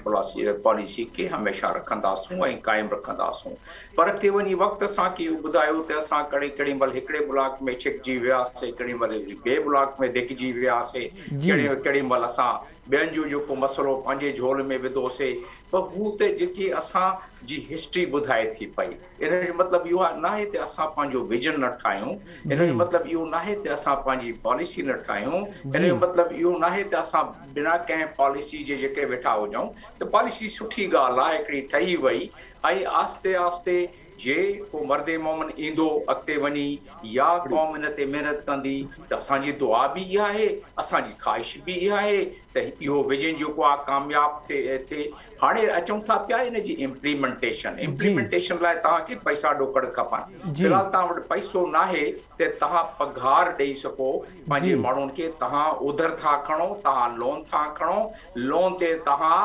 पॉलिसी खे हमेशह रखंदासूं ऐं क़ाइमु रखंदासूं पर अॻिते वञी वक़्तु असांखे इहो ॿुधायो त असां केॾी महिल हिकिड़े ब्लॉक में छिकिजी वियासीं केॾी महिल ॿिए ब्लॉक में धिकिजी वियासीं केॾी महिल असां ॿियनि जो जेको मसइलो पंहिंजे झोल में विधोसीं पर हू त जेकी असांजी हिस्ट्री ॿुधाए थी पई इन जो मतिलबु इहो न आहे त असां पंहिंजो विजन न ठाहियूं इन जो मतिलबु इहो न आहे त असां पंहिंजी पॉलिसी न ठाहियूं इन जो मतिलबु इहो न आहे त असां बिना कंहिं पॉलिसी जे जेके वेठा हुजूं त पॉलिसी सुठी ॻाल्हि आहे हिकिड़ी ठही वई ऐं आस्ते आस्ते जे को मर्दे मोमिन ईंदो अॻिते वञी या क़ौम इन ते महिनत कंदी त असांजी दुआ बि इहा आहे असांजी ख़्वाहिश बि इहा आहे त इहो विजन जेको आहे कामयाबु थिए हाणे अचूं था पिया इन जी इम्प्लीमेंटेशन लाइ तव्हांखे पैसा ॾोकड़ खपनि। फ़िलहाल तव्हां वटि पैसो नाहे त तव्हां पघार ॾेई सघो पंहिंजे माण्हुनि खे, तव्हां उधर था खणो, तव्हां लोन था खणो, लोन ते तव्हां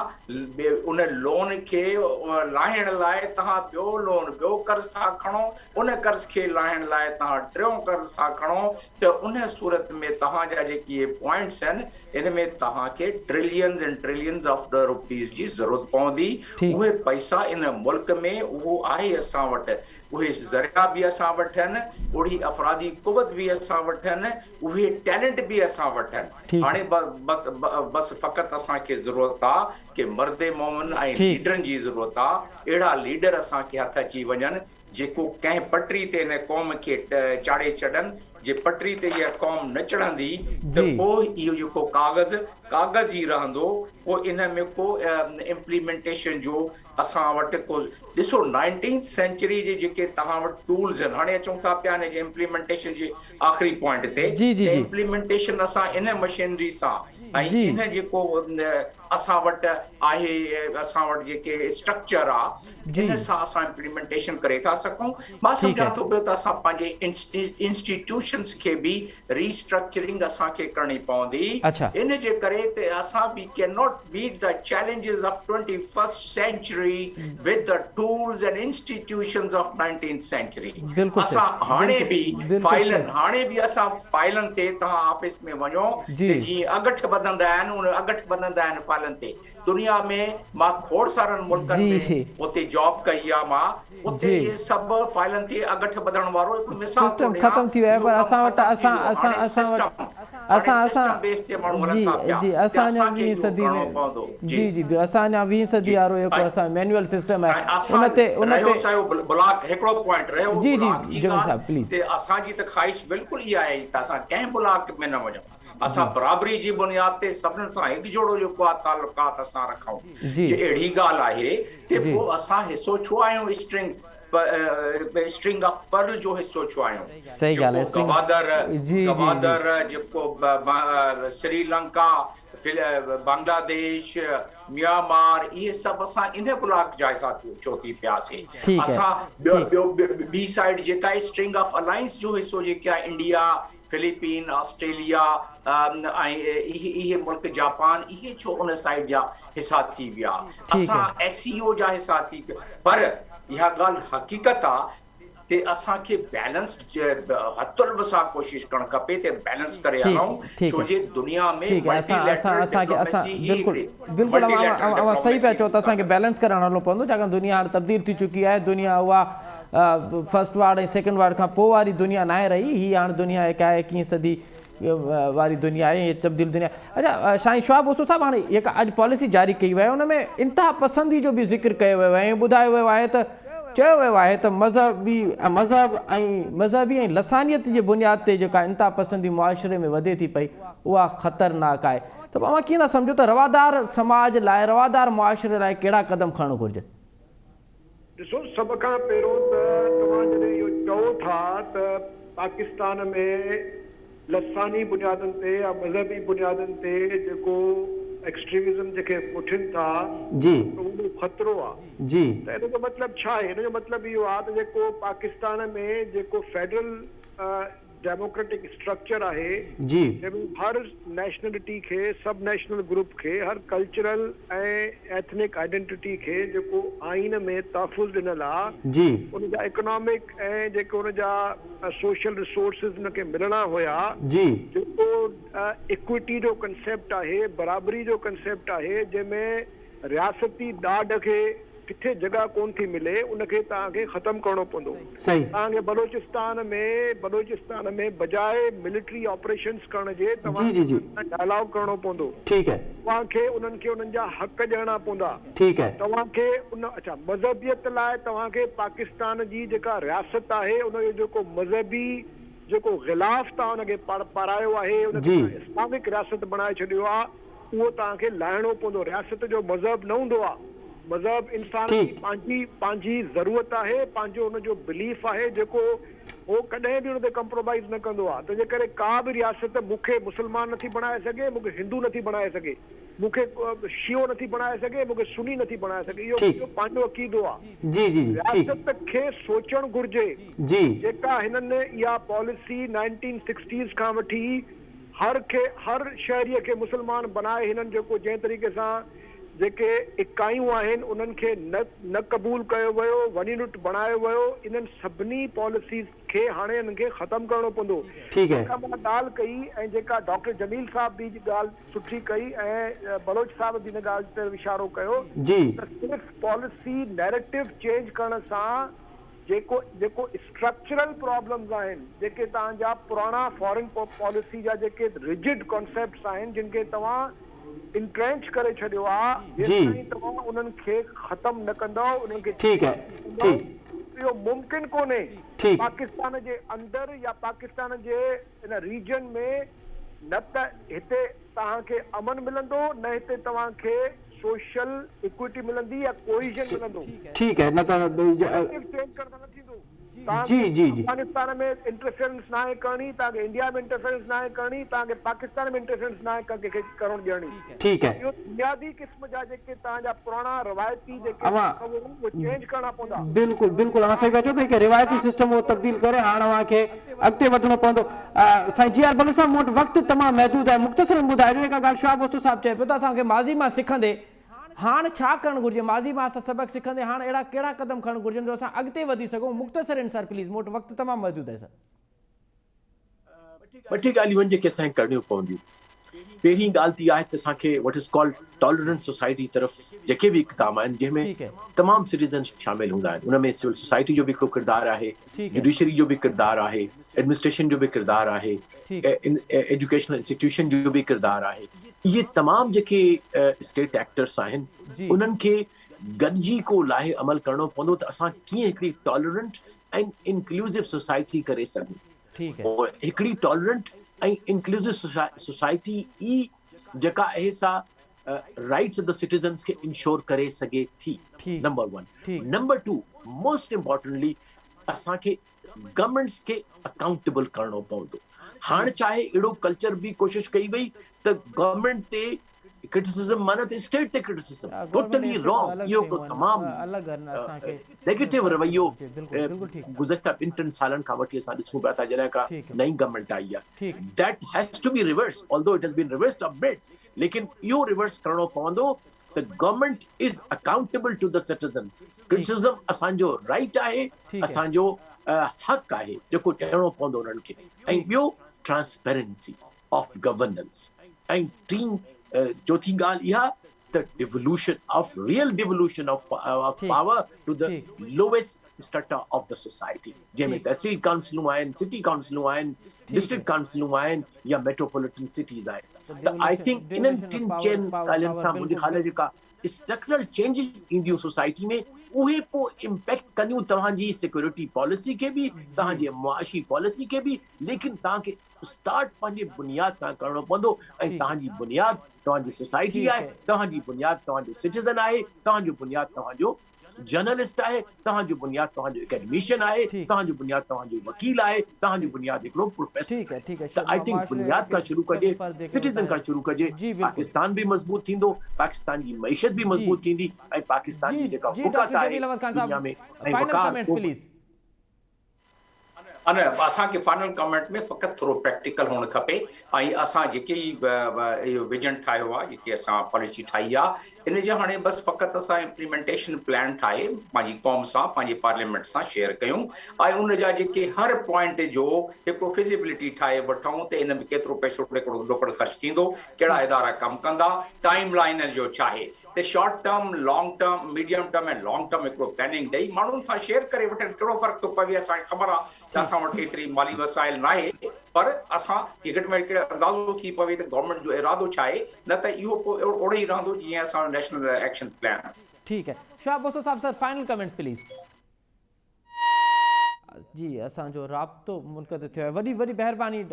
उन लोन खे लाहिण लाइ तव्हां ॿियो कर्ज़ था खणो, उन कर्ज़ खे लाहिण लाइ तव्हां टियों कर्ज़ था खणो, त उन सूरत में तव्हांजा जेके पॉइंट्स आहिनि इन में तव्हांखे trillions and trillions of the rupees जी ज़रूरत पवंदी। उहे पैसा इन मुल्क में उहो आहे असां वटि, उहे ज़रिया बि असां वटि आहिनि, ओड़ी अफ़रादी क़ुवत बि असां वटि आहिनि, उहे टैलेंट बि असां वटि आहिनि। हाणे बस फ़क़ति असांखे ज़रूरत आहे कि मर्द मोमिन ऐं लीडरनि जी ज़रूरत आहे। अहिड़ा लीडर असांखे हथ अची वञनि जेको कंहिं पटरी ते हिन क़ौम खे चाढ़े छॾनि। जे पटरी ते इहा क़ौम न चढ़ंदी त पोइ इहो जेको कागज़ ई रहंदो, पोइ इन में को इम्प्लीमेंटेशन जो असां वटि को ॾिसो 19th सेंचुरी जे जेके तव्हां वटि टूल्स आहिनि। हाणे अचूं था पिया हिन जे इम्प्लीमेंटेशन जे आख़िरी पॉइंट ते, इम्प्लीमेंटेशन असां इन मशीनरी सां ऐं इन जेको असां वटि आहे, असां वटि जेके स्ट्रक्चर आहे इन सां असां इम्प्लीमेंटेशन करे था सघूं। मां सम्झां थो पियो त असां पंहिंजे इंस्टीट्यूशन्स खे बि रीस्ट्रक्चरिंग असांखे करणी पवंदी। इन जे करे त असां वी can not beat the challenges of 21st century with the tools and institutions of 19th century। असां हाणे बि असां फाइलनि ते तव्हां ऑफिस में वञो त जीअं अगठ ॿधंदा आहिनि, उन अगठ ॿधंदा आहिनि फाइलनि ते। दुनिया में मां खोड़ सारनि मुल्कनि में उते जॉब कई आहे, मां उते इहे सभु फाइलनि ते अगठ ॿधण वारो हिकु मिसाल सिस्टम ख़तम थी वियो आहे। पर असां वटि असां अञा 20 सदी में असां 20 सदी वारो जेको असां मैनुअल सिस्टम आहे उन ते ब्लॉक हिकिड़ो पॉइंट रहियो। प्लीज़ असांजी त ख़्वाहिश बिल्कुलु इहा आहे त असां कंहिं ब्लॉक में न वञूं, असां बराबरी जी बुनियाद ते सभिनीनि सां हिकजोड़ो जेको आहे तालुकात असां रखूं। जे अहिड़ी ॻाल्हि आहे त पोइ असां हिसो छो आहियूं स्ट्रिंग ऑफ पर्ल जो हिसो छो आहियूं? सही ॻाल्हि आहे। गवादर जेको श्रीलंका, बांग्लादेश, म्यांमार, इहे सभु असां इन ब्लॉक जा हिसा छो थी पियासीं। असां ॿी साइड जेका स्ट्रिंग ऑफ अलायंस जो हिसो जेके आहे इंडिया, फिलीपीन, ऑस्ट्रेलिया ऐं इहे मुल्क जापान, इहे छो उन साइड जा हिसा थी विया? असां SCO जा हिसा थी पिया। पर इहा ॻाल्हि हक़ीक़त आहे ते असांखे बैलेंस हथुल्व सां कोशिश करणु खपे ते बैलेंस करे हलूं, छो जे दुनिया में बिल्कुलु सही पिया चओ त असांखे बैलेंस करे हलणो पवंदो, छाकाणि दुनिया हाणे तब्दील थी चुकी आहे। दुनिया उहा फर्स्ट वर्ल्ड ऐं सेकेंड वर्ल्ड खां पोइ वारी दुनिया न आहे रही। हीअ हाणे दुनिया 21वीं सदी वारी दुनिया आहे, तब्दील दुनिया। अच्छा साईं शवाब ओसो साहिबु, हाणे जेका अॼु पॉलिसी जारी कई वई आहे उन में इंतिहा पसंदी जो बि ज़िक्र कयो वियो आहे ऐं ॿुधायो वियो आहे त चयो वियो आहे त मज़हबी ऐं लसानियत जे बुनियाद ते जेका इंतिहा पसंदी मुआशिरे में वधे थी पई उहा ख़तरनाक आहे। त तव्हां कीअं था सम्झो त रवादार समाज लाइ, रवादार मुआशिरे लाइ कहिड़ा क़दम खणणु घुरिजनि? ॾिसो, सभ खां पहिरियों त तव्हां जॾहिं इहो चओ था त पाकिस्तान में लसानी बुनियादनि ते या मज़हबी बुनियादनि ते जेको एक्सट्रीमिज़म जेके उठनि था उहो ख़तरो आहे जी, त इन जो मतिलबु छा आहे? इन जो मतिलबु इहो आहे त जेको पाकिस्तान में जेको फेडरल डेमोक्रेटिक स्ट्रक्चर आहे जी, जंहिंमें हर नेशनलिटी खे, सब नेशनल ग्रुप खे, हर कल्चरल ऐं एथनिक आइडेंटिटी खे जेको आइन में तहफ़ुज़ ॾिनल आहे जी, उनजा इकोनॉमिक ऐं जेके उनजा सोशल रिसोर्सिस उनखे मिलणा हुया जी, जेको इक्विटी जो कंसेप्ट आहे, बराबरी जो कंसेप्ट आहे, जंहिंमें रियासती ॾाढ खे किथे जगह कोन थी मिले, उनखे तव्हांखे ख़तम करणो पवंदो। सही, तव्हांखे बलोचिस्तान में बजाए मिलिट्री ऑपरेशंस करण जे तव्हांखे डायलॉग करणो पवंदो। ठीक है, तव्हांखे उन्हनि खे उन्हनि जा हक़ ॾियणा पवंदा। ठीक है, तव्हांखे अच्छा मज़हबियत लाइ तव्हांखे पाकिस्तान जी जेका रियासत आहे उनजो जेको मज़हबी जेको ग़िलाफ़ तव्हां उनखे पारायो आहे, उनखे इस्लामिक रियासत बणाए छॾियो आहे, उहो तव्हांखे लाहिणो पवंदो। रियासत जो मज़हब न हूंदो आहे, मज़हब इंसान जी पंहिंजी ज़रूरत आहे, पंहिंजो उनजो बिलीफ आहे जेको उहो कॾहिं बि उन ते कंप्रोमाइज़ न कंदो आहे। तंहिंजे करे का बि रियासत मूंखे मुस्लमान नथी बणाए सघे, मूंखे हिंदू नथी बणाए सघे। मूंखे शियो नथी बणाए सघे, मूंखे सुनी नथी बणाए सघे, इहो ठीकु। इहो पंहिंजो अक़ीदो आहे। जी जी जी ठीकु रियासत खे सोचणु घुर्जे जी जेका हिननि इहा पॉलिसी 1960s खां वठी हर शहरीअ खे मुस्लमान बनाए हिननि जेको जंहिं तरीक़े सां जेके इकाइयूं आहिनि उन्हनि खे न क़बूल कयो वियो, वनी लुट बणायो वियो, इन्हनि सभिनी पॉलिसीज़ खे हाणे हिननि खे ख़तमु करणो पवंदो। ठीकु है जेका मां ॻाल्हि कई ऐं जेका डॉक्टर जमील साहब बि ॻाल्हि सुठी कई ऐं बलोच साहब बि हिन ॻाल्हि ते इशारो कयो जी त सिर्फ़ पॉलिसी नैरेटिव चेंज करण सां जेको स्ट्रक्चरल प्रॉब्लम्स आहिनि, जेके तव्हांजा पुराणा फॉरेन पॉलिसी जा जेके रिजिड कॉन्सेप्ट्स आहिनि जिन खे तव्हां इंट्रेंच करे छॾियो आहे, जेसिताईं तव्हां उन्हनि खे ख़तमु न कंदव, उन्हनि खे ठीकु है इहो मुमकिन कोन्हे ठीकु पाकिस्तान जे अंदरि या पाकिस्तान जे इन रीजन में न त हिते तव्हांखे अमन मिलंदो, न हिते तव्हांखे सोशल इक्विटी मिलंदी या कोहिजन मिलंदो। ठीक है न चेंज करण सां न थींदो। जी जी जी अफगानिस्तान में इंटरफेरेंस ना आहे करणी, तव्हांखे इंडिया में इंटरफेरेंस ना आहे करणी, तव्हांखे पाकिस्तान में इंटरफेरेंस ना आहे कंहिंखे करणु ॾियणी। ठीक है इहो बुनियादी क़िस्म जा जेके तव्हांजा पुराणा रवायती जेके उहे चेंज करणा पवंदा। बिल्कुल बिल्कुल अवां सही बचो त रिवायती सिस्टम वो तब्दील करे हाणे अवां खे अॻिते वधणो पवंदो। साईं जी आर बलू साहब मूं वटि वक़्तु तमामु महदूद आहे, मुख़्तसर ॿुधाइजो हिकु ॻाल्हि शाह बोस्तो साहब चए पियो त असांखे माज़ी मां सिखंदे हाणे छा करणु घुरिजे, माज़ी मां असां सबक़ सिखंदे हाणे अहिड़ा कहिड़ा क़दम खणणु घुरिजनि जो असां अॻिते वधी सघूं। मुख़्तसर आहिनि सर प्लीज़, मूं वटि वक़्तु तमामु महदूद आहे सर। ॿ टे ॻाल्हियूं आहिनि जेके असांखे करणियूं पवंदियूं। पहिरीं ॻाल्हि ती आहे त असांखे वट इज़ कॉल्ड टॉलरेंट सोसाइटी तरफ़ जेके बि इक़दाम आहिनि जंहिंमें तमामु सिटीज़न शामिल हूंदा आहिनि, उनमें सिविल सोसाइटी जो बि हिकिड़ो किरदारु आहे, जुडिशरी जो बि किरदारु आहे, एडमिनिस्ट्रेशन जो बि किरदारु आहे, एजुकेशनल इंस्टीट्यूशन जो बि किरदारु आहे। इहे तमामु जेके स्टेट एक्टर्स आहिनि उन्हनि खे गॾिजी को लाहे अमल करणो पवंदो त असां कीअं हिकिड़ी टॉलरेंट ऐं इंक्लूसिव सोसाइटी करे सघूं। हिकिड़ी टॉलरेंट ऐं इंक्लूसिव सोसाइटी ई जेका आहे सा राइट्स ऑफ द सिटीजन्स खे इंश्योर करे सघे थी, नंबर 1। नंबर 2 मोस्ट इम्पॉर्टेंटली असांखे गवर्नमेंट्स खे अकाउंटेबल करणो पवंदो। हाणे चाहे अहिड़ो कल्चर बि कोशिशि कई वई त गवर्नमेंट ते क्रिटिसिज्म माना त स्टेट ते क्रिटिसिज्म, टोटली रॉन्ग। इहो तमामु नेगेटिव रवैयो गुज़श्ता 2-3 सालनि खां वठी असां ॾिसूं पिया था जॾहिं खां नई गवर्नमेंट आई आहे। That has to be reverse, although it has been reversed a bit, लेकिन इहो रिवर्स करणो पवंदो त government is accountable to the citizens. Criticism असांजो राइट आहे, असांजो हक़ आहे जेको ॾियणो पवंदो उन्हनि खे। ऐं ॿियो ट्रांसपेरेंसी ऑफ गवर्नेंस। ऐं चौथी ॻाल्हि इहा त devolution of real devolution of power to the lowest structure of the society, जंहिंमें तहसील काउंसिलूं आहिनि, सिटी काउंसिलूं आहिनि, डिस्ट्रिक्ट काउंसिलूं आहिनि या मेट्रोपॉलिटन सिटीज़ आहिनि। त आई थिंक इन्हनि 3-4 ॻाल्हियुनि सां मुंहिंजे ख़्याल जेका स्ट्रक्चरल चेंजिस ईंदियूं सोसाइटी में उहे पोइ इम्पैक्ट कंदियूं तव्हांजी सिक्योरिटी पॉलिसी खे बि, तव्हांजी मुआशी पॉलिसी खे बि, लेकिन तव्हांखे स्टार्ट पंहिंजे बुनियाद सां करणो पवंदो। ऐं तव्हांजी बुनियाद तव्हांजी सोसाइटी आहे, तव्हांजी बुनियाद तव्हांजो सिटीज़न आहे, तव्हांजो बुनियाद तव्हांजो जर्नलिस्ट आहे, तव्हांजो बुनियाद तव्हांजो एकेडमिशियन आहे, तव्हांजो बुनियाद तव्हांजो वकील आहे, तव्हांजो बुनियाद हिकिड़ो प्रोफेसर। त आई थिंक बुनियाद खां शुरू कजे, सिटीज़न खां शुरू कजे, पाकिस्तान बि मज़बूत थींदो, पाकिस्तान जी मईशत बि मज़बूत थींदी ऐं पाकिस्तान जी जेका हुकूमत आहे दुनिया में ऐं वकार अने असांखे फाइनल कमेंट में फ़क़ति थोरो प्रैक्टिकल हुअणु खपे। ऐं असां जेके इहो विजन ठाहियो आहे, जेके असां पॉलिसी ठाही आहे, इन जो हाणे बसि फ़क़ति असां इम्प्लीमेंटेशन प्लान ठाहे पंहिंजी क़ौम सां, पंहिंजे पार्लियामेंट सां शेयर कयूं ऐं उन जा जेके हर पॉइंट जो हिकिड़ो फिज़िबिलिटी ठाहे वठूं त इन में केतिरो पैसो रोकड़ ख़र्च थींदो, कहिड़ा इदारा कमु कंदा, टाइम लाइन जो छा आहे, त short term, long term, medium term ऐं लॉन्ग टर्म हिकिड़ो प्लानिंग ॾेई माण्हुनि सां शेयर करे वठनि। कहिड़ो फ़र्क़ु थो पवे, असांखे ख़बर आहे त असां वटि एतिरी माली वसाइल न आहे, पर असां घटि में घटि अंदाज़ो थी पवे त गवर्नमेंट जो इरादो छा आहे, न त इहो पोइ ओड़ो ई रहंदो जीअं असां नेशनल एक्शन प्लान। ठीक है शाह बोस्तो साहब सर फाइनल कमेंट्स प्लीज़। जी असांजो राब्तो मुनक़द थियो आहे, वॾी वॾी महिरबानी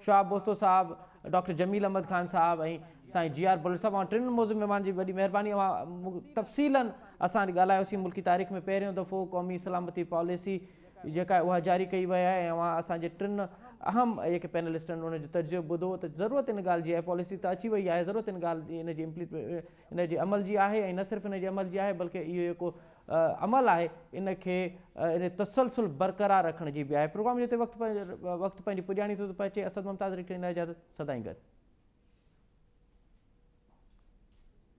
शाह बोस्तो साहब, डॉक्टर जमील अहमद खान साहब ऐं साईं जी आर बलू साहब, ऐं टिनि मौज़ूअ महिमान जी वॾी महिरबानी। तफ़सीलन असां ॻाल्हायोसीं मुल्की तारीख़ में पहिरियों दफ़ो क़ौमी सलामती पॉलिसी जेका उहा जारी कई वई आहे ऐं असांजे टिनि अहम जेके पैनलिस्ट आहिनि उन जो तजुर्बो ॿुधो त ज़रूरत इन ॻाल्हि जी आहे, पॉलिसी त अची वई आहे, ज़रूरत इन ॻाल्हि जी इन जी इन जे अमल जी आहे, ऐं न सिर्फ़ु इन जे अमल जी आहे बल्कि इहो जेको अमल आहे इन खे इन तसलसुल बरक़रार रखण जी बि आहे। प्रोग्राम जे हिते वक़्तु पंहिंजी पुॼाणी थो पहुचे। असद मुमताज़ खे ॾींदा इजाज़त, सदाईं गॾु।